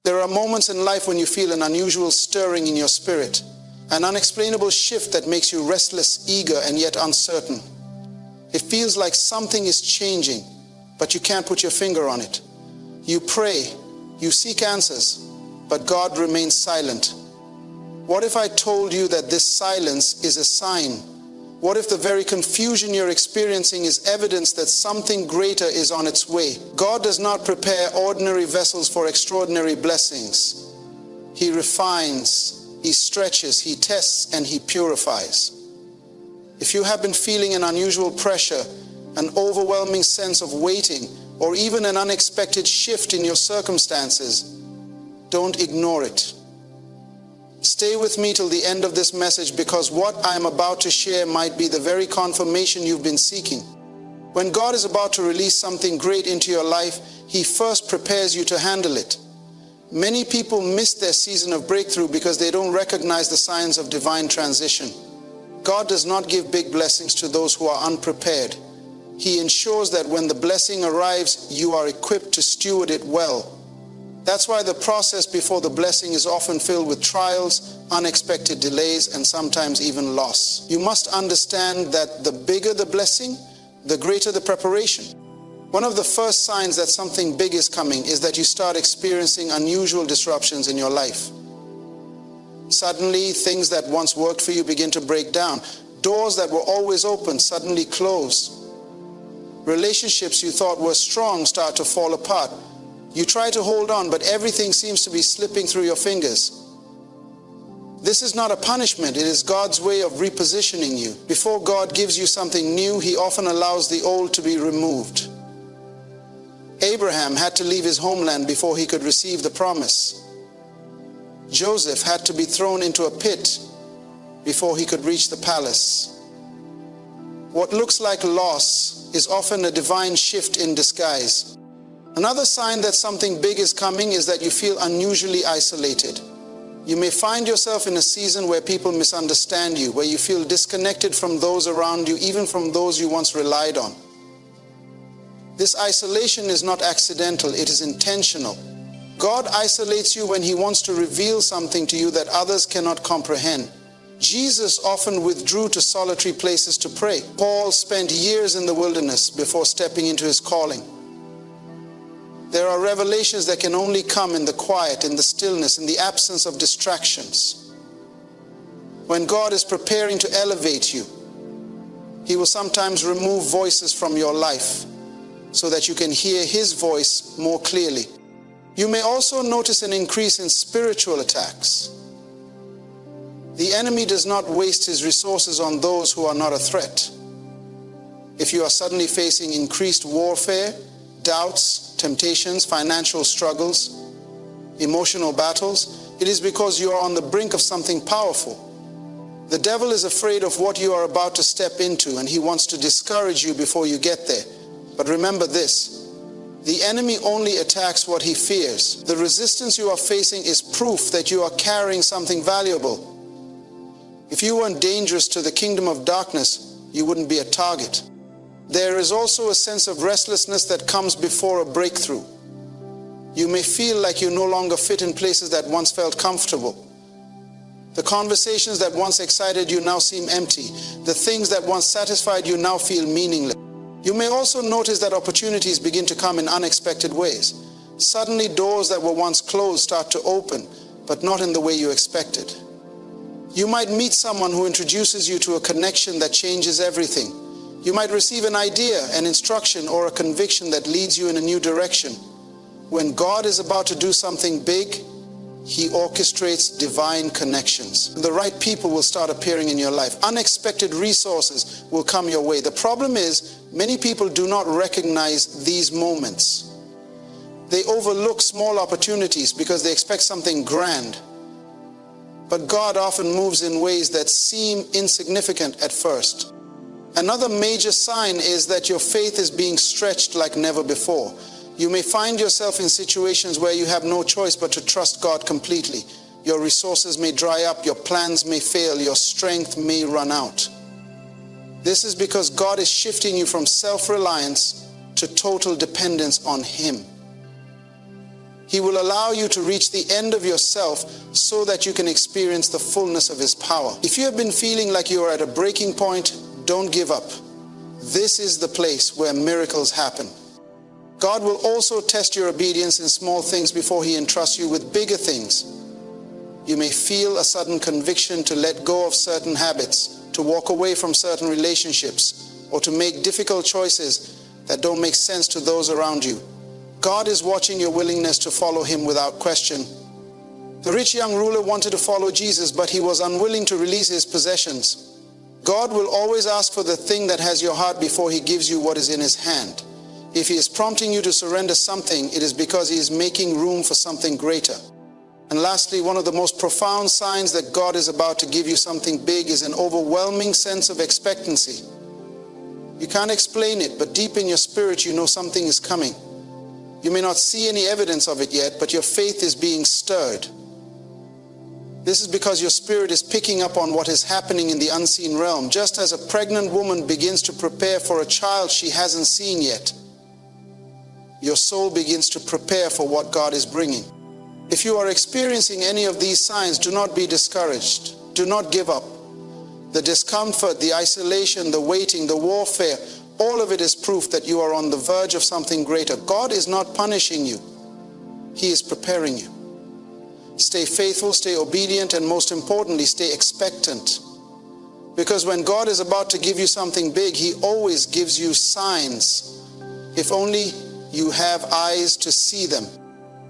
There are moments in life when you feel an unusual stirring in your spirit, an unexplainable shift that makes you restless, eager, and yet uncertain. It feels like something is changing, but you can't put your finger on it. You pray, you seek answers, but God remains silent. What if I told you that this silence is a sign? What if the very confusion you're experiencing is evidence that something greater is on its way? God does not prepare ordinary vessels for extraordinary blessings. He refines, He stretches, He tests, and He purifies. If you have been feeling an unusual pressure, an overwhelming sense of waiting, or even an unexpected shift in your circumstances, don't ignore it. Stay with me till the end of this message, because what I am about to share might be the very confirmation you've been seeking. When God is about to release something great into your life, He first prepares you to handle it. Many people miss their season of breakthrough because they don't recognize the signs of divine transition. God does not give big blessings to those who are unprepared. He ensures that when the blessing arrives, you are equipped to steward it well. That's why the process before the blessing is often filled with trials, unexpected delays, and sometimes even loss. You must understand that the bigger the blessing, the greater the preparation. One of the first signs that something big is coming is that you start experiencing unusual disruptions in your life. Suddenly, things that once worked for you begin to break down. Doors that were always open suddenly close. Relationships you thought were strong start to fall apart. You try to hold on, but everything seems to be slipping through your fingers. This is not a punishment, it is God's way of repositioning you. Before God gives you something new, He often allows the old to be removed. Abraham had to leave his homeland before he could receive the promise. Joseph had to be thrown into a pit before he could reach the palace. What looks like loss is often a divine shift in disguise. Another sign that something big is coming is that you feel unusually isolated. You may find yourself in a season where people misunderstand you, where you feel disconnected from those around you, even from those you once relied on. This isolation is not accidental, it is intentional. God isolates you when He wants to reveal something to you that others cannot comprehend. Jesus often withdrew to solitary places to pray. Paul spent years in the wilderness before stepping into his calling. There are revelations that can only come in the quiet, in the stillness, in the absence of distractions. When God is preparing to elevate you, He will sometimes remove voices from your life so that you can hear His voice more clearly. You may also notice an increase in spiritual attacks. The enemy does not waste his resources on those who are not a threat. If you are suddenly facing increased warfare, doubts, temptations, financial struggles, emotional battles, it is because you are on the brink of something powerful. The devil is afraid of what you are about to step into, and he wants to discourage you before you get there. But remember this, the enemy only attacks what he fears. The resistance you are facing is proof that you are carrying something valuable. If you weren't dangerous to the kingdom of darkness, you wouldn't be a target. There is also a sense of restlessness that comes before a breakthrough. You may feel like you no longer fit in places that once felt comfortable. The conversations that once excited you now seem empty. The things that once satisfied you now feel meaningless. You may also notice that opportunities begin to come in unexpected ways. Suddenly, doors that were once closed start to open, but not in the way you expected. You might meet someone who introduces you to a connection that changes everything. You might receive an idea, an instruction, or a conviction that leads you in a new direction. When God is about to do something big, He orchestrates divine connections. The right people will start appearing in your life. Unexpected resources will come your way. The problem is, many people do not recognize these moments. They overlook small opportunities because they expect something grand. But God often moves in ways that seem insignificant at first. Another major sign is that your faith is being stretched like never before. You may find yourself in situations where you have no choice but to trust God completely. Your resources may dry up, your plans may fail, your strength may run out. This is because God is shifting you from self-reliance to total dependence on Him. He will allow you to reach the end of yourself so that you can experience the fullness of His power. If you have been feeling like you are at a breaking point, don't give up. This is the place where miracles happen. God will also test your obedience in small things before He entrusts you with bigger things. You may feel a sudden conviction to let go of certain habits, to walk away from certain relationships, or to make difficult choices that don't make sense to those around you. God is watching your willingness to follow Him without question. The rich young ruler wanted to follow Jesus, but he was unwilling to release his possessions. God will always ask for the thing that has your heart before He gives you what is in His hand. If He is prompting you to surrender something, it is because He is making room for something greater. And lastly, one of the most profound signs that God is about to give you something big is an overwhelming sense of expectancy. You can't explain it, but deep in your spirit you know something is coming. You may not see any evidence of it yet, but your faith is being stirred. This is because your spirit is picking up on what is happening in the unseen realm, just as a pregnant woman begins to prepare for a child she hasn't seen yet. Your soul begins to prepare for what God is bringing. If you are experiencing any of these signs, do not be discouraged. Do not give up. The discomfort, the isolation, the waiting, the warfare, all of it is proof that you are on the verge of something greater. God is not punishing you. He is preparing you. Stay faithful, stay obedient, and most importantly, stay expectant. Because when God is about to give you something big, He always gives you signs. If only you have eyes to see them.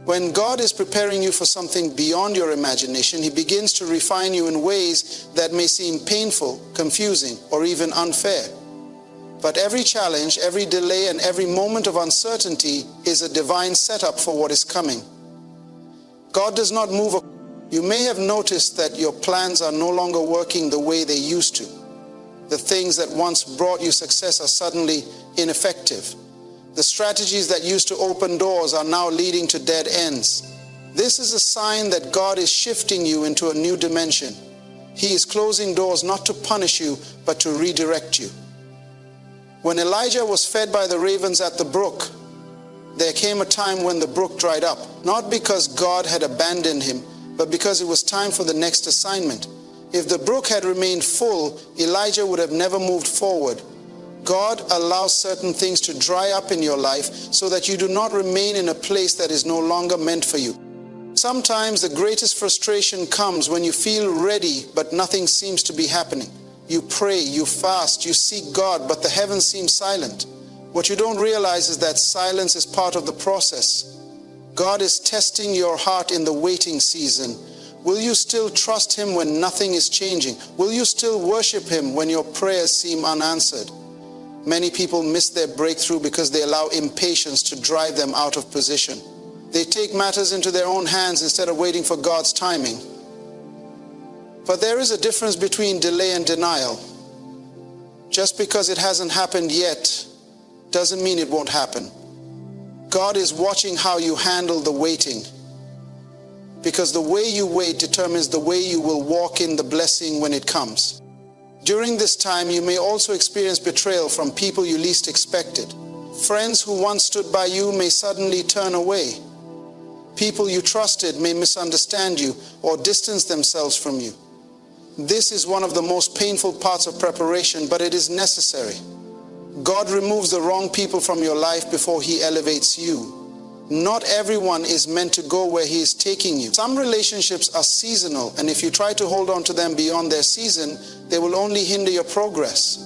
When God is preparing you for something beyond your imagination, He begins to refine you in ways that may seem painful, confusing, or even unfair. But every challenge, every delay, and every moment of uncertainty is a divine setup for what is coming. God does not move. You may have noticed that your plans are no longer working the way they used to. The things that once brought you success are suddenly ineffective. The strategies that used to open doors are now leading to dead ends. This is a sign that God is shifting you into a new dimension. He is closing doors not to punish you, but to redirect you. When Elijah was fed by the ravens at the brook, there came a time when the brook dried up, not because God had abandoned him, but because it was time for the next assignment. If the brook had remained full, Elijah would have never moved forward. God allows certain things to dry up in your life so that you do not remain in a place that is no longer meant for you. Sometimes the greatest frustration comes when you feel ready, but nothing seems to be happening. You pray, you fast, you seek God, but the heavens seem silent. What you don't realize is that silence is part of the process. God is testing your heart in the waiting season. Will you still trust Him when nothing is changing? Will you still worship Him when your prayers seem unanswered? Many people miss their breakthrough because they allow impatience to drive them out of position. They take matters into their own hands instead of waiting for God's timing. But there is a difference between delay and denial. Just because it hasn't happened yet doesn't mean it won't happen. God is watching how you handle the waiting, because the way you wait determines the way you will walk in the blessing when it comes. During this time, you may also experience betrayal from people you least expected. Friends who once stood by you may suddenly turn away. People you trusted may misunderstand you or distance themselves from you. This is one of the most painful parts of preparation, but it is necessary. God removes the wrong people from your life before He elevates you. Not everyone is meant to go where He is taking you. Some relationships are seasonal, and if you try to hold on to them beyond their season, they will only hinder your progress.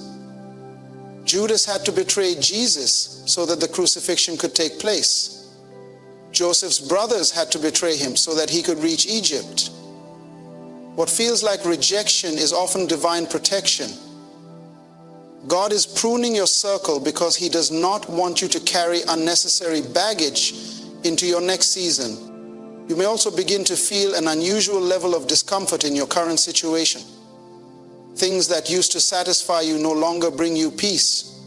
Judas had to betray Jesus so that the crucifixion could take place. Joseph's brothers had to betray him so that he could reach Egypt. What feels like rejection is often divine protection. God is pruning your circle because He does not want you to carry unnecessary baggage into your next season. You may also begin to feel an unusual level of discomfort in your current situation. Things that used to satisfy you no longer bring you peace.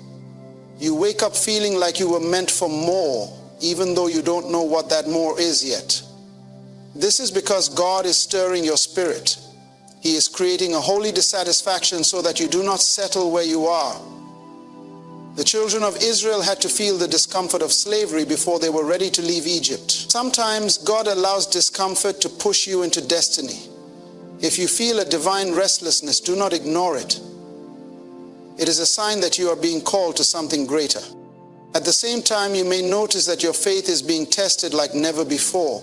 You wake up feeling like you were meant for more, even though you don't know what that more is yet. This is because God is stirring your spirit. He is creating a holy dissatisfaction so that you do not settle where you are. The children of Israel had to feel the discomfort of slavery before they were ready to leave Egypt. Sometimes God allows discomfort to push you into destiny. If you feel a divine restlessness, do not ignore it. It is a sign that you are being called to something greater. At the same time, you may notice that your faith is being tested like never before.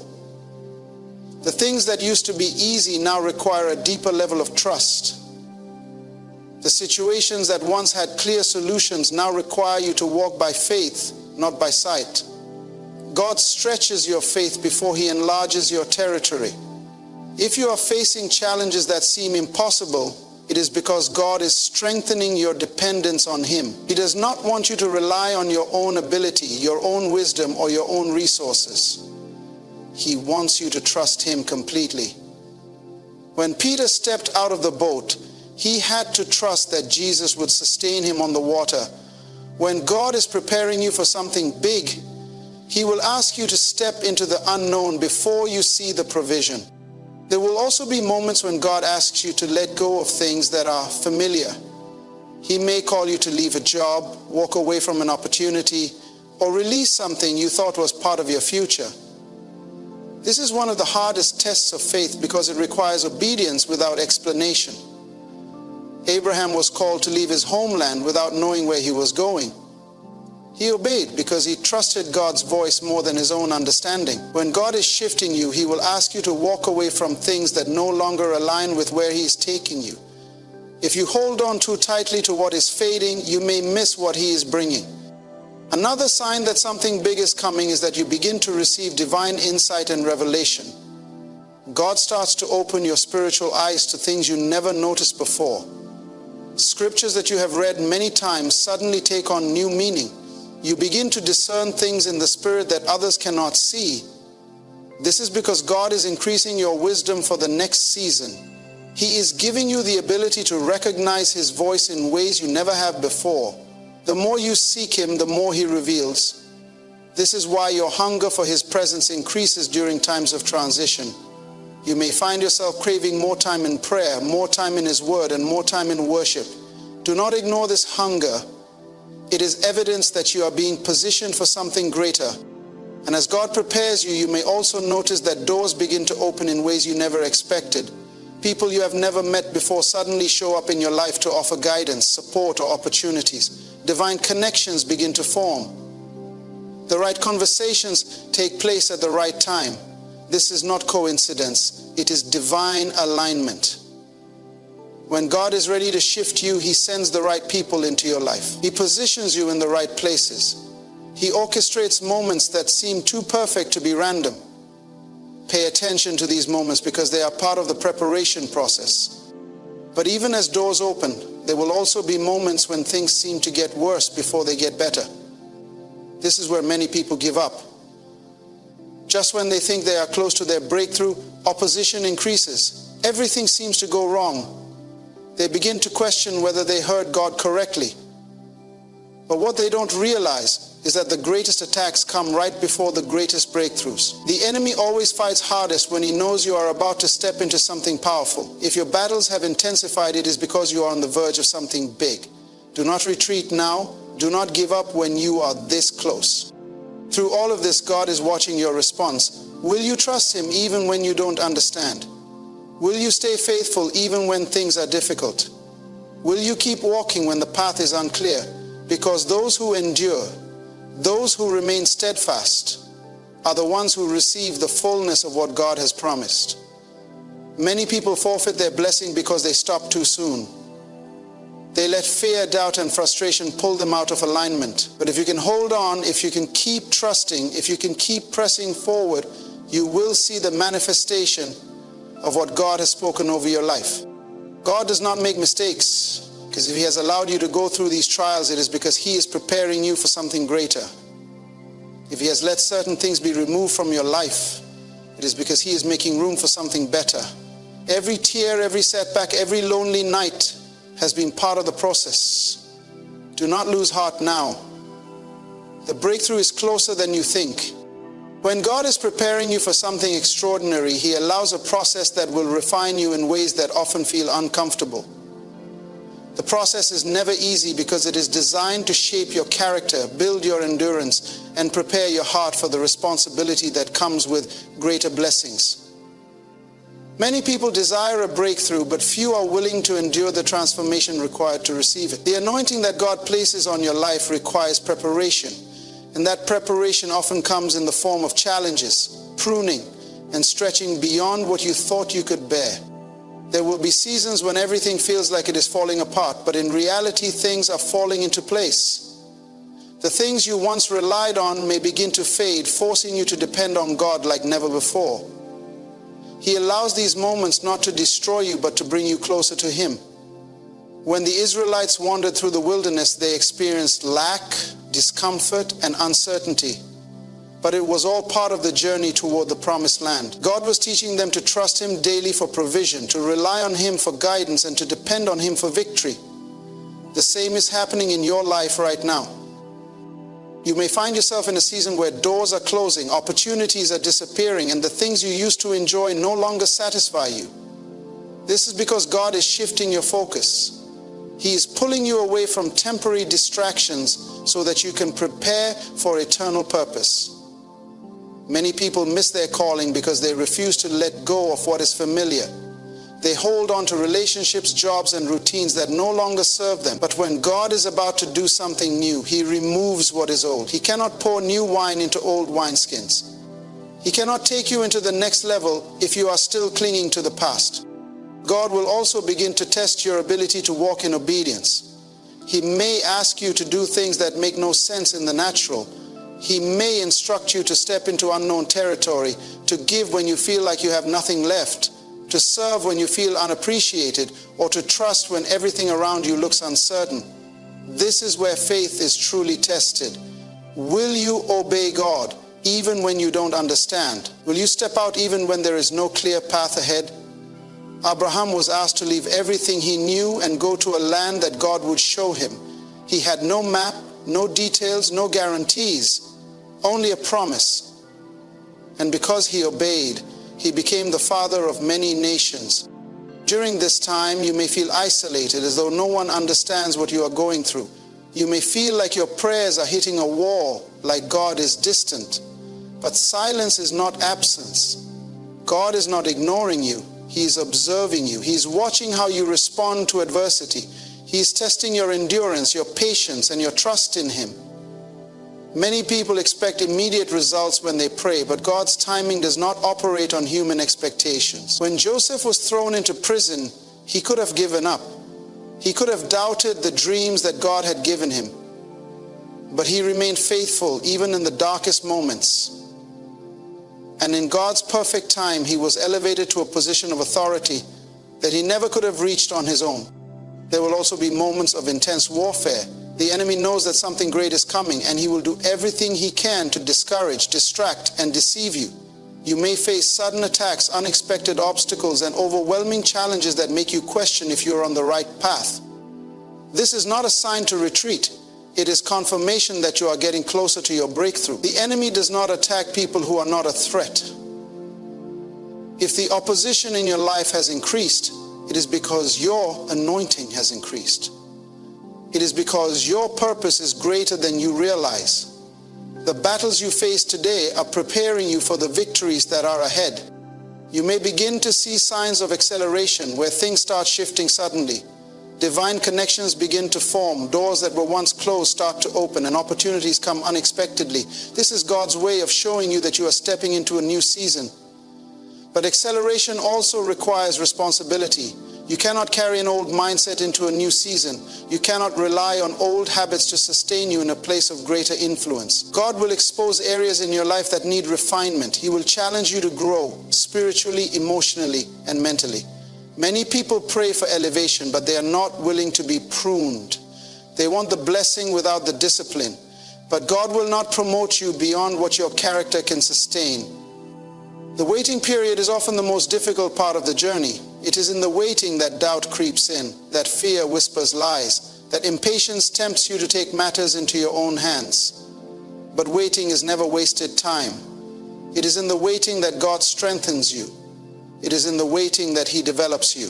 The things that used to be easy now require a deeper level of trust. The situations that once had clear solutions now require you to walk by faith, not by sight. God stretches your faith before He enlarges your territory. If you are facing challenges that seem impossible, it is because God is strengthening your dependence on Him. He does not want you to rely on your own ability, your own wisdom, or your own resources. He wants you to trust Him completely. When Peter stepped out of the boat, he had to trust that Jesus would sustain him on the water. When God is preparing you for something big, He will ask you to step into the unknown before you see the provision. There will also be moments when God asks you to let go of things that are familiar. He may call you to leave a job, walk away from an opportunity, or release something you thought was part of your future. This is one of the hardest tests of faith because it requires obedience without explanation. Abraham was called to leave his homeland without knowing where he was going. He obeyed because he trusted God's voice more than his own understanding. When God is shifting you, He will ask you to walk away from things that no longer align with where He is taking you. If you hold on too tightly to what is fading, you may miss what He is bringing. Another sign that something big is coming is that you begin to receive divine insight and revelation. God starts to open your spiritual eyes to things you never noticed before. Scriptures that you have read many times suddenly take on new meaning. You begin to discern things in the Spirit that others cannot see. This is because God is increasing your wisdom for the next season. He is giving you the ability to recognize His voice in ways you never have before. The more you seek Him, the more He reveals. This is why your hunger for His presence increases during times of transition. You may find yourself craving more time in prayer, more time in His Word, and more time in worship. Do not ignore this hunger. It is evidence that you are being positioned for something greater. And as God prepares you, you may also notice that doors begin to open in ways you never expected. People you have never met before suddenly show up in your life to offer guidance, support, or opportunities. Divine connections begin to form. The right conversations take place at the right time. This is not coincidence. It is divine alignment. When God is ready to shift you, He sends the right people into your life. He positions you in the right places. He orchestrates moments that seem too perfect to be random. Pay attention to these moments because they are part of the preparation process. But even as doors open, there will also be moments when things seem to get worse before they get better. This is where many people give up. Just when they think they are close to their breakthrough, opposition increases. Everything seems to go wrong. They begin to question whether they heard God correctly. But what they don't realize is that the greatest attacks come right before the greatest breakthroughs. The enemy always fights hardest when he knows you are about to step into something powerful. If your battles have intensified, it is because you are on the verge of something big. Do not retreat now. Do not give up when you are this close. Through all of this, God is watching your response. Will you trust Him even when you don't understand? Will you stay faithful even when things are difficult? Will you keep walking when the path is unclear? Because those who endure, those who remain steadfast, are the ones who receive the fullness of what God has promised. Many people forfeit their blessing because they stop too soon. They let fear, doubt, and frustration pull them out of alignment. But if you can hold on, if you can keep trusting, if you can keep pressing forward, you will see the manifestation of what God has spoken over your life. God does not make mistakes, because if He has allowed you to go through these trials, it is because He is preparing you for something greater. If He has let certain things be removed from your life, it is because He is making room for something better. Every tear, every setback, every lonely night has been part of the process. Do not lose heart now. The breakthrough is closer than you think. When God is preparing you for something extraordinary, He allows a process that will refine you in ways that often feel uncomfortable. The process is never easy because it is designed to shape your character, build your endurance, and prepare your heart for the responsibility that comes with greater blessings. Many people desire a breakthrough, but few are willing to endure the transformation required to receive it. The anointing that God places on your life requires preparation, and that preparation often comes in the form of challenges, pruning, and stretching beyond what you thought you could bear. There will be seasons when everything feels like it is falling apart, but in reality, things are falling into place. The things you once relied on may begin to fade, forcing you to depend on God like never before. He allows these moments not to destroy you, but to bring you closer to Him. When the Israelites wandered through the wilderness, they experienced lack, discomfort, and uncertainty. But it was all part of the journey toward the promised land. God was teaching them to trust Him daily for provision, to rely on Him for guidance, and to depend on Him for victory. The same is happening in your life right now. You may find yourself in a season where doors are closing, opportunities are disappearing, and the things you used to enjoy no longer satisfy you. This is because God is shifting your focus. He is pulling you away from temporary distractions so that you can prepare for eternal purpose. Many people miss their calling because they refuse to let go of what is familiar. They hold on to relationships, jobs, and routines that no longer serve them. But when God is about to do something new, He removes what is old. He cannot pour new wine into old wineskins. He cannot take you into the next level if you are still clinging to the past. God will also begin to test your ability to walk in obedience. He may ask you to do things that make no sense in the natural. He may instruct you to step into unknown territory, to give when you feel like you have nothing left, to serve when you feel unappreciated, or to trust when everything around you looks uncertain. This is where faith is truly tested. Will you obey God even when you don't understand? Will you step out even when there is no clear path ahead? Abraham was asked to leave everything he knew and go to a land that God would show him. He had no map, no details, no guarantees, only a promise. And because he obeyed, he became the father of many nations. During this time, you may feel isolated, as though no one understands what you are going through. You may feel like your prayers are hitting a wall, like God is distant. But silence is not absence. God is not ignoring you. He is observing you. He is watching how you respond to adversity. He is testing your endurance, your patience, and your trust in Him. Many people expect immediate results when they pray, but God's timing does not operate on human expectations. When Joseph was thrown into prison, he could have given up. He could have doubted the dreams that God had given him. But he remained faithful even in the darkest moments. And in God's perfect time, he was elevated to a position of authority that he never could have reached on his own. There will also be moments of intense warfare. The enemy knows that something great is coming, and he will do everything he can to discourage, distract, and deceive you. You may face sudden attacks, unexpected obstacles, and overwhelming challenges that make you question if you are on the right path. This is not a sign to retreat. It is confirmation that you are getting closer to your breakthrough. The enemy does not attack people who are not a threat. If the opposition in your life has increased, it is because your anointing has increased. It is because your purpose is greater than you realize. The battles you face today are preparing you for the victories that are ahead. You may begin to see signs of acceleration where things start shifting suddenly. Divine connections begin to form. Doors that were once closed start to open, and opportunities come unexpectedly. This is God's way of showing you that you are stepping into a new season. But acceleration also requires responsibility. You cannot carry an old mindset into a new season. You cannot rely on old habits to sustain you in a place of greater influence. God will expose areas in your life that need refinement. He will challenge you to grow spiritually, emotionally, and mentally. Many people pray for elevation, but they are not willing to be pruned. They want the blessing without the discipline. But God will not promote you beyond what your character can sustain. The waiting period is often the most difficult part of the journey. It is in the waiting that doubt creeps in, that fear whispers lies, that impatience tempts you to take matters into your own hands. But waiting is never wasted time. It is in the waiting that God strengthens you. It is in the waiting that He develops you.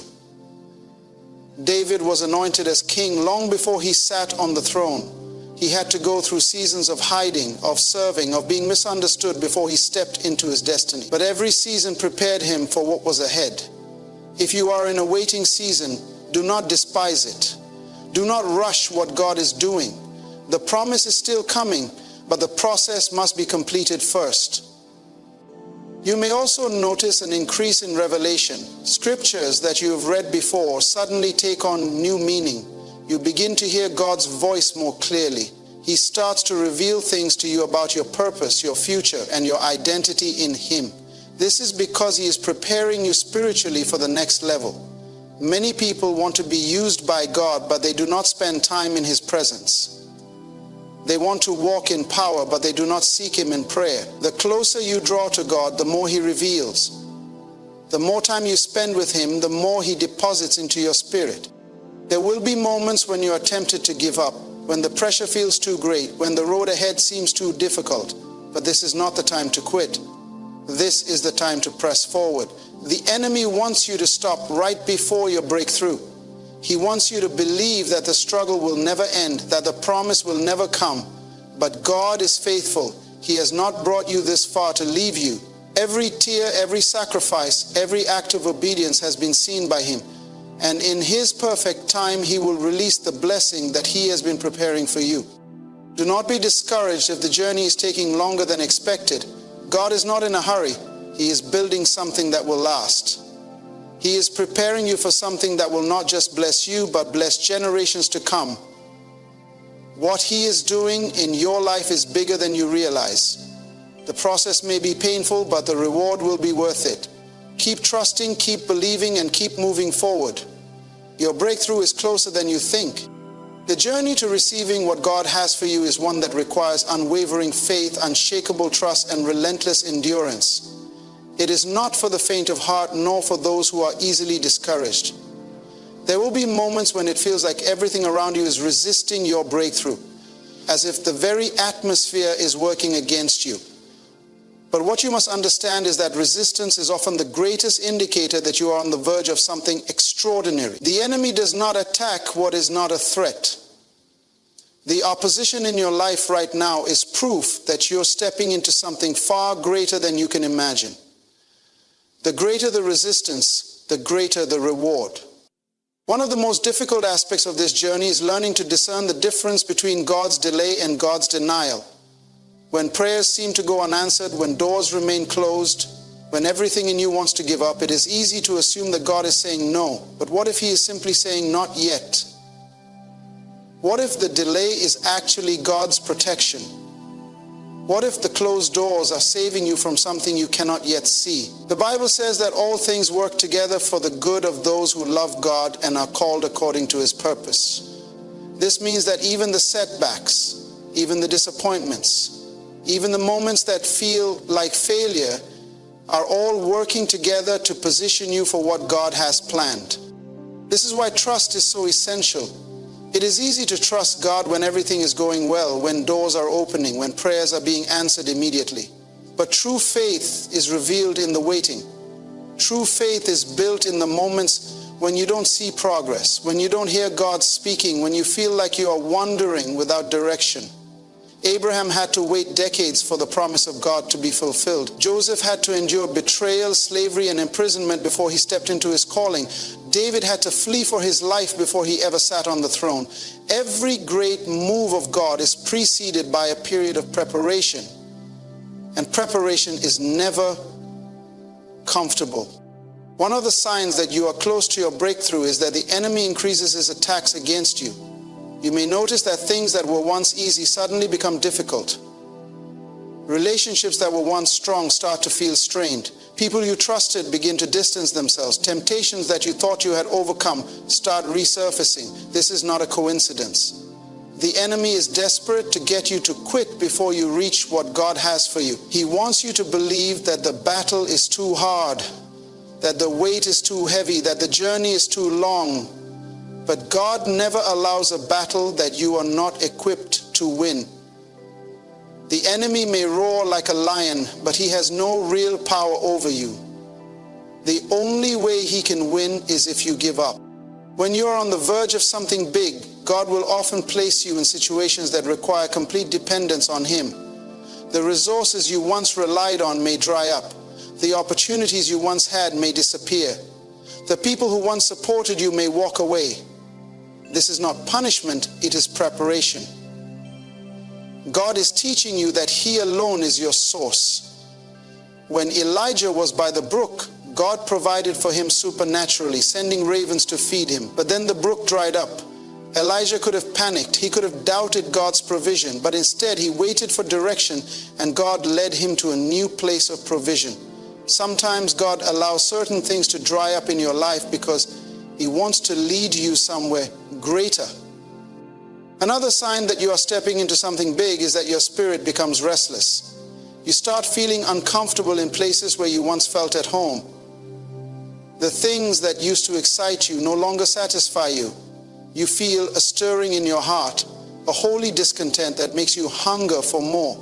David was anointed as king long before he sat on the throne. He had to go through seasons of hiding, of serving, of being misunderstood before he stepped into his destiny. But every season prepared him for what was ahead. If you are in a waiting season, do not despise it. Do not rush what God is doing. The promise is still coming, but the process must be completed first. You may also notice an increase in revelation. Scriptures that you have read before suddenly take on new meaning. You begin to hear God's voice more clearly. He starts to reveal things to you about your purpose, your future, and your identity in Him. This is because He is preparing you spiritually for the next level. Many people want to be used by God, but they do not spend time in His presence. They want to walk in power, but they do not seek Him in prayer. The closer you draw to God, the more He reveals. The more time you spend with Him, the more He deposits into your spirit. There will be moments when you are tempted to give up, when the pressure feels too great, when the road ahead seems too difficult. But this is not the time to quit. This is the time to press forward. The enemy wants you to stop right before your breakthrough. He wants you to believe that the struggle will never end, that the promise will never come. But God is faithful. He has not brought you this far to leave you. Every tear, every sacrifice, every act of obedience has been seen by Him. And in His perfect time, He will release the blessing that He has been preparing for you. Do not be discouraged if the journey is taking longer than expected. God is not in a hurry. He is building something that will last. He is preparing you for something that will not just bless you, but bless generations to come. What He is doing in your life is bigger than you realize. The process may be painful, but the reward will be worth it. Keep trusting, keep believing, and keep moving forward. Your breakthrough is closer than you think. The journey to receiving what God has for you is one that requires unwavering faith, unshakable trust, and relentless endurance. It is not for the faint of heart, nor for those who are easily discouraged. There will be moments when it feels like everything around you is resisting your breakthrough, as if the very atmosphere is working against you. But what you must understand is that resistance is often the greatest indicator that you are on the verge of something extraordinary. The enemy does not attack what is not a threat. The opposition in your life right now is proof that you're stepping into something far greater than you can imagine. The greater the resistance, the greater the reward. One of the most difficult aspects of this journey is learning to discern the difference between God's delay and God's denial. When prayers seem to go unanswered, when doors remain closed, when everything in you wants to give up, it is easy to assume that God is saying no. But what if He is simply saying not yet? What if the delay is actually God's protection? What if the closed doors are saving you from something you cannot yet see? The Bible says that all things work together for the good of those who love God and are called according to His purpose. This means that even the setbacks, even the disappointments, even the moments that feel like failure are all working together to position you for what God has planned. This is why trust is so essential. It is easy to trust God when everything is going well, when doors are opening, when prayers are being answered immediately. But true faith is revealed in the waiting. True faith is built in the moments when you don't see progress, when you don't hear God speaking, when you feel like you are wandering without direction. Abraham had to wait decades for the promise of God to be fulfilled. Joseph had to endure betrayal, slavery, and imprisonment before he stepped into his calling. David had to flee for his life before he ever sat on the throne. Every great move of God is preceded by a period of preparation. And preparation is never comfortable. One of the signs that you are close to your breakthrough is that the enemy increases his attacks against you. You may notice that things that were once easy suddenly become difficult. Relationships that were once strong start to feel strained. People you trusted begin to distance themselves. Temptations that you thought you had overcome start resurfacing. This is not a coincidence. The enemy is desperate to get you to quit before you reach what God has for you. He wants you to believe that the battle is too hard, that the weight is too heavy, that the journey is too long. But God never allows a battle that you are not equipped to win. The enemy may roar like a lion, but he has no real power over you. The only way he can win is if you give up. When you are on the verge of something big, God will often place you in situations that require complete dependence on Him. The resources you once relied on may dry up. The opportunities you once had may disappear. The people who once supported you may walk away. This is not punishment, it is preparation. God is teaching you that He alone is your source. When Elijah was by the brook, God provided for him supernaturally, sending ravens to feed him. But then the brook dried up. Elijah could have panicked. He could have doubted God's provision, but instead he waited for direction, and God led him to a new place of provision. Sometimes God allows certain things to dry up in your life because He wants to lead you somewhere greater. Another sign that you are stepping into something big is that your spirit becomes restless. You start feeling uncomfortable in places where you once felt at home. The things that used to excite you no longer satisfy you. You feel a stirring in your heart, a holy discontent that makes you hunger for more.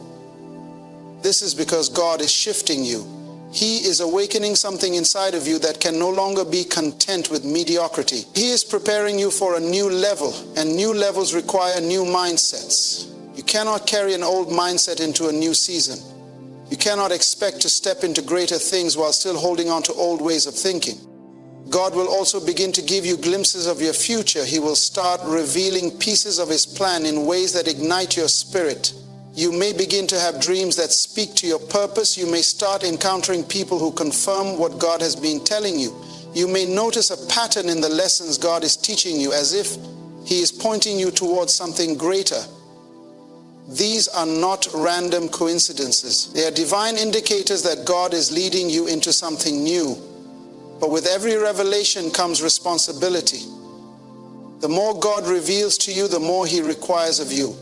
This is because God is shifting you. He is awakening something inside of you that can no longer be content with mediocrity. He is preparing you for a new level, and new levels require new mindsets. You cannot carry an old mindset into a new season. You cannot expect to step into greater things while still holding on to old ways of thinking. God will also begin to give you glimpses of your future. He will start revealing pieces of His plan in ways that ignite your spirit. You may begin to have dreams that speak to your purpose. You may start encountering people who confirm what God has been telling you. You may notice a pattern in the lessons God is teaching you, as if He is pointing you towards something greater. These are not random coincidences. They are divine indicators that God is leading you into something new. But with every revelation comes responsibility. The more God reveals to you, the more He requires of you.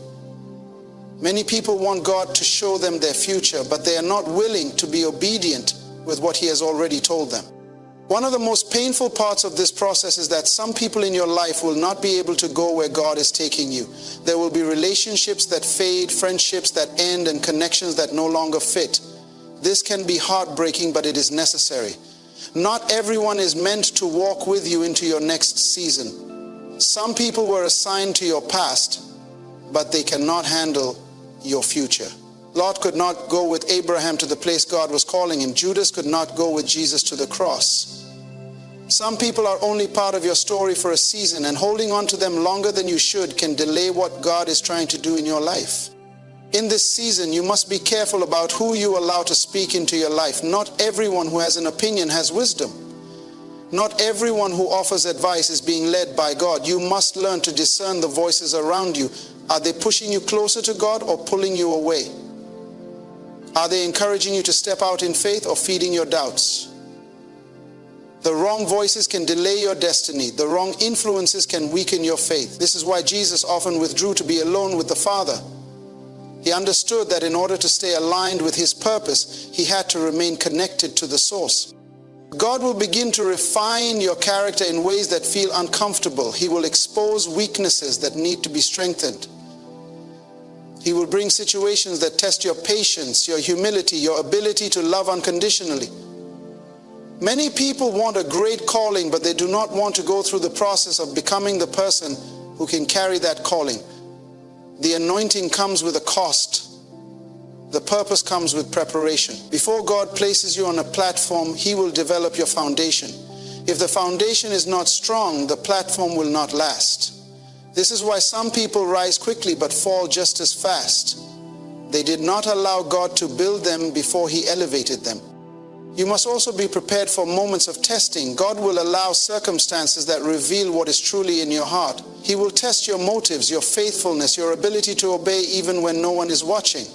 Many people want God to show them their future, but they are not willing to be obedient with what He has already told them. One of the most painful parts of this process is that some people in your life will not be able to go where God is taking you. There will be relationships that fade, friendships that end, and connections that no longer fit. This can be heartbreaking, but it is necessary. Not everyone is meant to walk with you into your next season. Some people were assigned to your past, but they cannot handle your future. Lot could not go with Abraham to the place God was calling him. Judas could not go with Jesus to the cross. Some people are only part of your story for a season, and holding on to them longer than you should can delay what God is trying to do in your life. In this season, you must be careful about who you allow to speak into your life. Not everyone who has an opinion has wisdom. Not everyone who offers advice is being led by God. You must learn to discern the voices around you. Are they pushing you closer to God or pulling you away? Are they encouraging you to step out in faith or feeding your doubts? The wrong voices can delay your destiny. The wrong influences can weaken your faith. This is why Jesus often withdrew to be alone with the Father. He understood that in order to stay aligned with His purpose, He had to remain connected to the source. God will begin to refine your character in ways that feel uncomfortable. He will expose weaknesses that need to be strengthened. He will bring situations that test your patience, your humility, your ability to love unconditionally. Many people want a great calling, but they do not want to go through the process of becoming the person who can carry that calling. The anointing comes with a cost. The purpose comes with preparation. Before God places you on a platform, He will develop your foundation. If the foundation is not strong, the platform will not last. This is why some people rise quickly but fall just as fast. They did not allow God to build them before He elevated them. You must also be prepared for moments of testing. God will allow circumstances that reveal what is truly in your heart. He will test your motives, your faithfulness, your ability to obey even when no one is watching.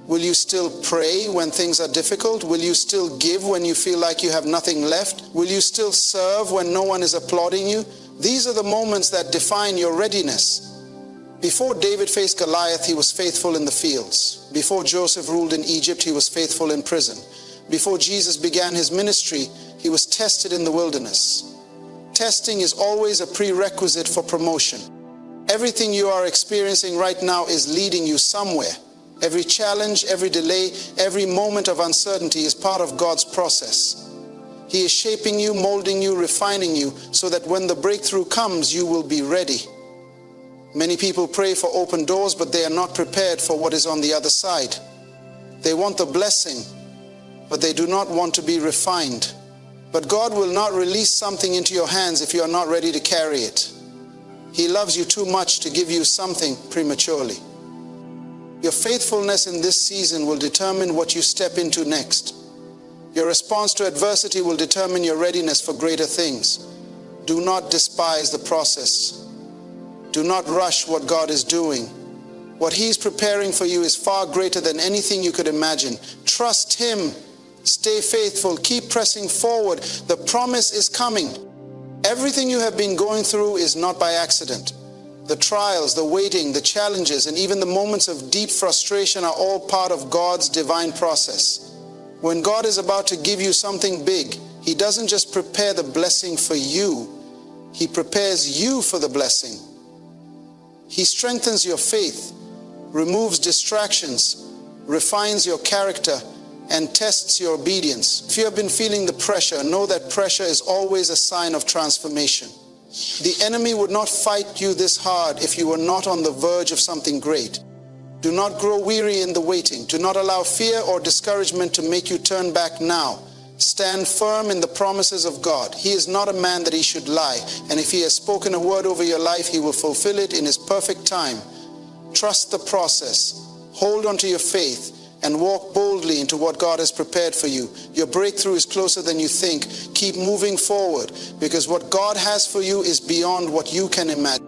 Will you still pray when things are difficult? Will you still give when you feel like you have nothing left? Will you still serve when no one is applauding you? These are the moments that define your readiness. Before David faced Goliath, he was faithful in the fields. Before Joseph ruled in Egypt, he was faithful in prison. Before Jesus began His ministry, He was tested in the wilderness. Testing is always a prerequisite for promotion. Everything you are experiencing right now is leading you somewhere. Every challenge, every delay, every moment of uncertainty is part of God's process. He is shaping you, molding you, refining you, so that when the breakthrough comes, you will be ready. Many people pray for open doors, but they are not prepared for what is on the other side. They want the blessing, but they do not want to be refined. But God will not release something into your hands if you are not ready to carry it. He loves you too much to give you something prematurely. Your faithfulness in this season will determine what you step into next. Your response to adversity will determine your readiness for greater things. Do not despise the process. Do not rush what God is doing. What He's preparing for you is far greater than anything you could imagine. Trust Him. Stay faithful. Keep pressing forward. The promise is coming. Everything you have been going through is not by accident. The trials, the waiting, the challenges, and even the moments of deep frustration are all part of God's divine process. When God is about to give you something big, He doesn't just prepare the blessing for you, He prepares you for the blessing. He strengthens your faith, removes distractions, refines your character, and tests your obedience. If you have been feeling the pressure, know that pressure is always a sign of transformation. The enemy would not fight you this hard if you were not on the verge of something great. Do not grow weary in the waiting. Do not allow fear or discouragement to make you turn back now. Stand firm in the promises of God. He is not a man that He should lie, and if He has spoken a word over your life, He will fulfill it in His perfect time. Trust the process. Hold on to your faith and walk boldly into what God has prepared for you. Your breakthrough is closer than you think. Keep moving forward, because what God has for you is beyond what you can imagine.